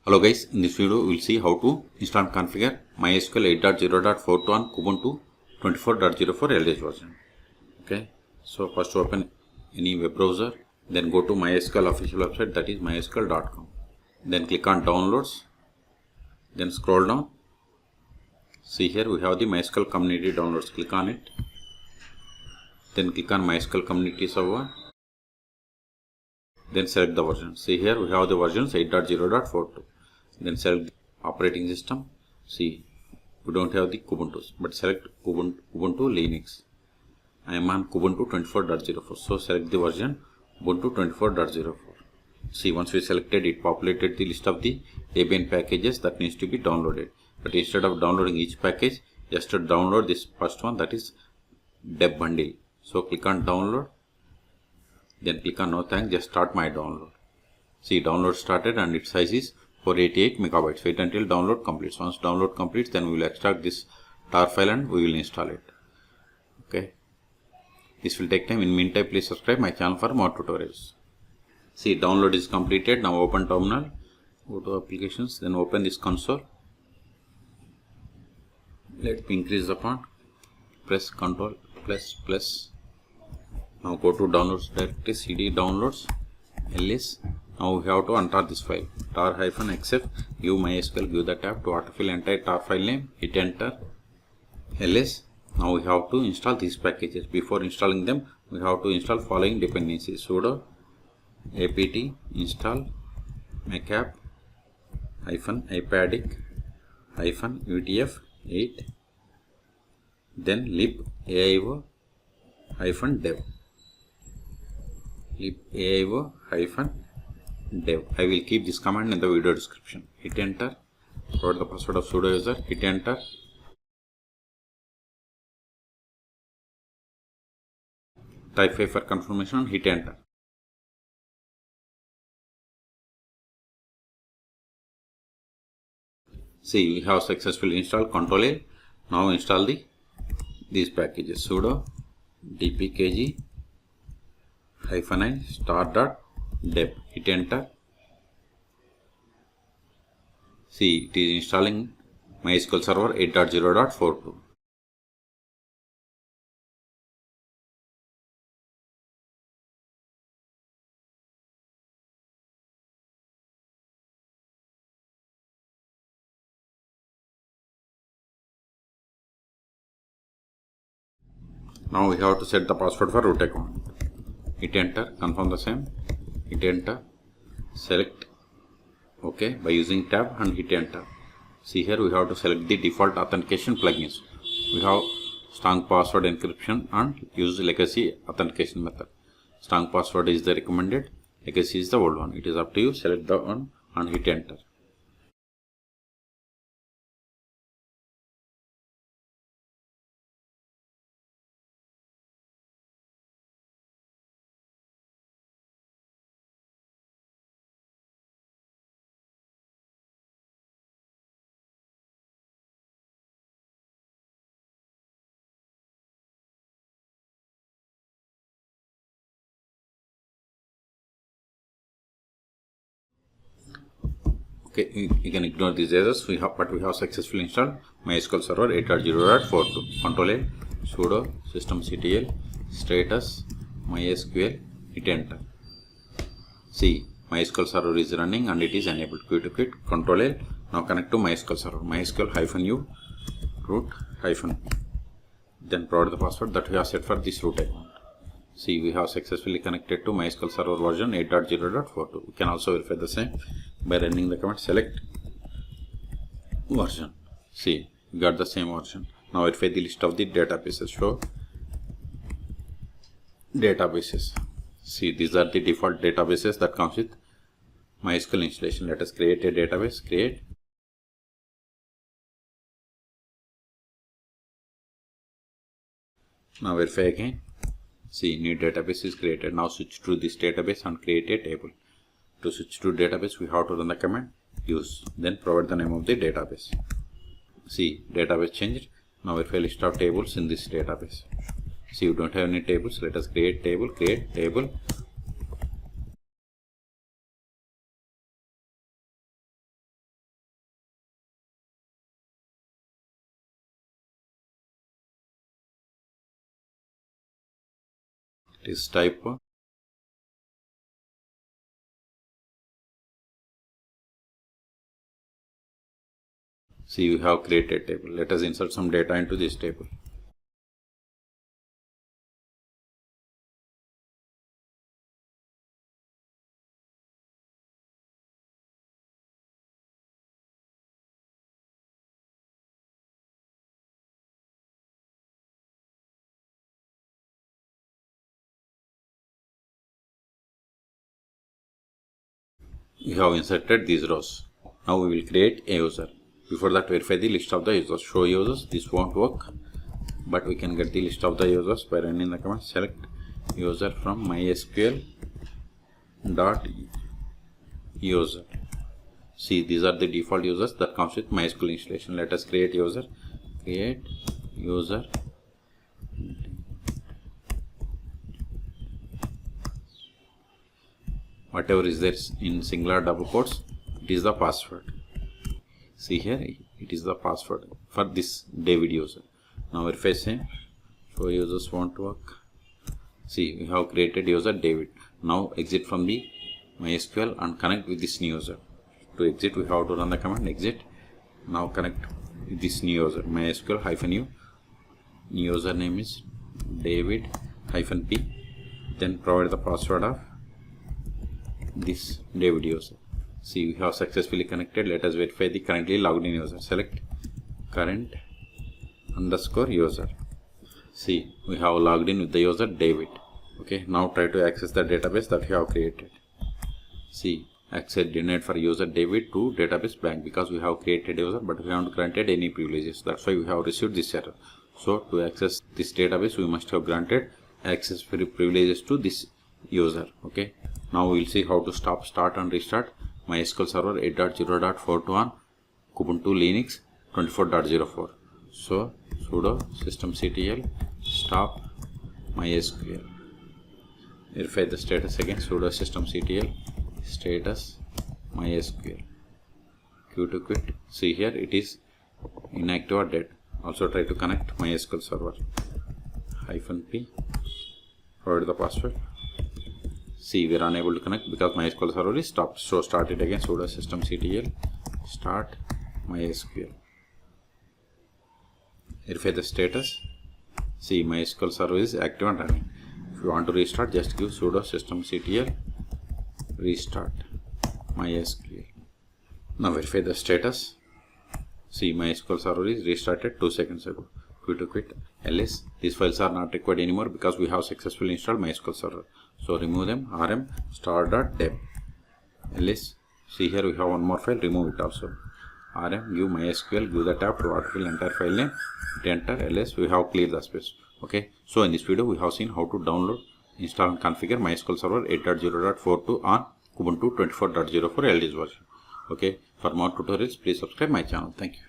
Hello guys, in this video we will see how to install and configure MySQL 8.0.42 on Kubuntu 24.04 LTS version. Okay, so first open any web browser, then go to MySQL official website, that is mysql.com. Then click on downloads, then scroll down. See here we have the MySQL community downloads, click on it. Then click on MySQL community server. Then select the version. See here we have the versions 8.0.42. Then select the operating system. See, we don't have the Kubuntu, but select Kubuntu Linux. I am on Kubuntu 24.04. So select the version Ubuntu 24.04. See, once we selected it, populated the list of the Debian packages that needs to be downloaded. But instead of downloading each package, just to download this first one, that is dev bundle. So click on download. Then click on no thanks, just start my download. See, download started and its size is 488 megabytes. Wait until download completes. Once download completes, then we will extract this tar file and we will install it. Okay. This will take time. In meantime, please subscribe my channel for more tutorials. See, download is completed. Now open terminal. Go to applications. Then open this console. Let me increase the font. Press Ctrl plus. Now go to downloads directory, cd downloads, ls. Now we have to untar this file. tar-xf, give MySQL, give the tab to autofill entire tar file name, hit enter, ls. Now we have to install these packages. Before installing them, we have to install following dependencies: sudo apt install -apt-get -utf8, then libaio-dev. libaio-dev. I will keep this command in the video description. Hit enter. Provide the password of sudo user. Hit enter. Type 5 for confirmation. Hit enter. See, we have successfully installed Ctrl A. Now install these packages: sudo dpkg -i start.dev. Hit enter. See, it is installing MySQL Server 8.0.42. Now we have to set the password for root account. Hit enter, confirm the same, hit enter, select OK by using tab and hit enter. See here we have to select the default authentication plugins. We have strong password encryption and use legacy authentication method. Strong password is the recommended, legacy is the old one. It is up to you. Select the one and hit enter. Okay, you can ignore these errors. But we have successfully installed MySQL Server 8.0.42. Ctrl A, sudo systemctl status MySQL, hit enter. See, MySQL Server is running and it is enabled. Quit. Ctrl A. Now connect to MySQL Server. MySQL -u root -. Then provide the password that we have set for this root account. See, we have successfully connected to MySQL Server version 8.0.42. We can also verify the same by running the command select version. See, we got the same version. Now verify the list of the databases. Show databases. See, these are the default databases that comes with MySQL installation. Let us create a database. Create. Now verify again. See, new database is created. Now switch to this database and create a table. To switch to database, we have to run the command use. Then provide the name of the database. See, database changed. Now verify list of tables in this database. See, we don't have any tables. Let us create table. Create table. is type. See, we have created table. Let us insert some data into this table. We have inserted these rows. Now we will create a user. Before that, verify the list of the users. Show users. This won't work, but we can get the list of the users by running the command select user from MySQL dot user. See, these are the default users that comes with MySQL installation. Let us create user. Create user. Whatever is there in singular double quotes, it is the password. See here, it is the password for this David user. Now verify same. Show users won't work. See, we have created user David. Now exit from the MySQL and connect with this new user. To exit, we have to run the command exit. Now connect with this new user MySQL -u. New user name is David -p. Then provide the password of this David user. See, we have successfully connected. Let us verify the currently logged in user. Select current underscore user. See, we have logged in with the user David. Okay, now try to access the database that we have created. See, access denied for user David to database blank because we have created user but we haven't granted any privileges. That's why we have received this error. So to access this database, we must have granted access privileges to this user. Okay, now we will see how to start and restart MySQL Server 8.0.42 on Kubuntu Linux 24.04. So sudo systemctl stop MySQL. Verify the status again. Sudo systemctl status MySQL. Q to quit. See here it is inactive or dead. Also try to connect MySQL Server -p. Provide the password. See, we are unable to connect because MySQL Server is stopped. So start it again. Sudo systemctl start MySQL. Verify the status. See, MySQL Server is active and running. If you want to restart, just give sudo systemctl restart MySQL. Now verify the status. See, MySQL Server is restarted 2 seconds ago. Q to quit. ls. These files are not required anymore because we have successfully installed MySQL Server. So remove them. rm star.deb. ls. See here we have one more file. Remove it also. rm give MySQL, give the tab to autofill entire file name. Enter ls. We have cleared the space. Okay. So in this video we have seen how to download, install and configure MySQL Server 8.0.42 on Kubuntu 24.04 LTS version. Okay. For more tutorials, please subscribe my channel. Thank you.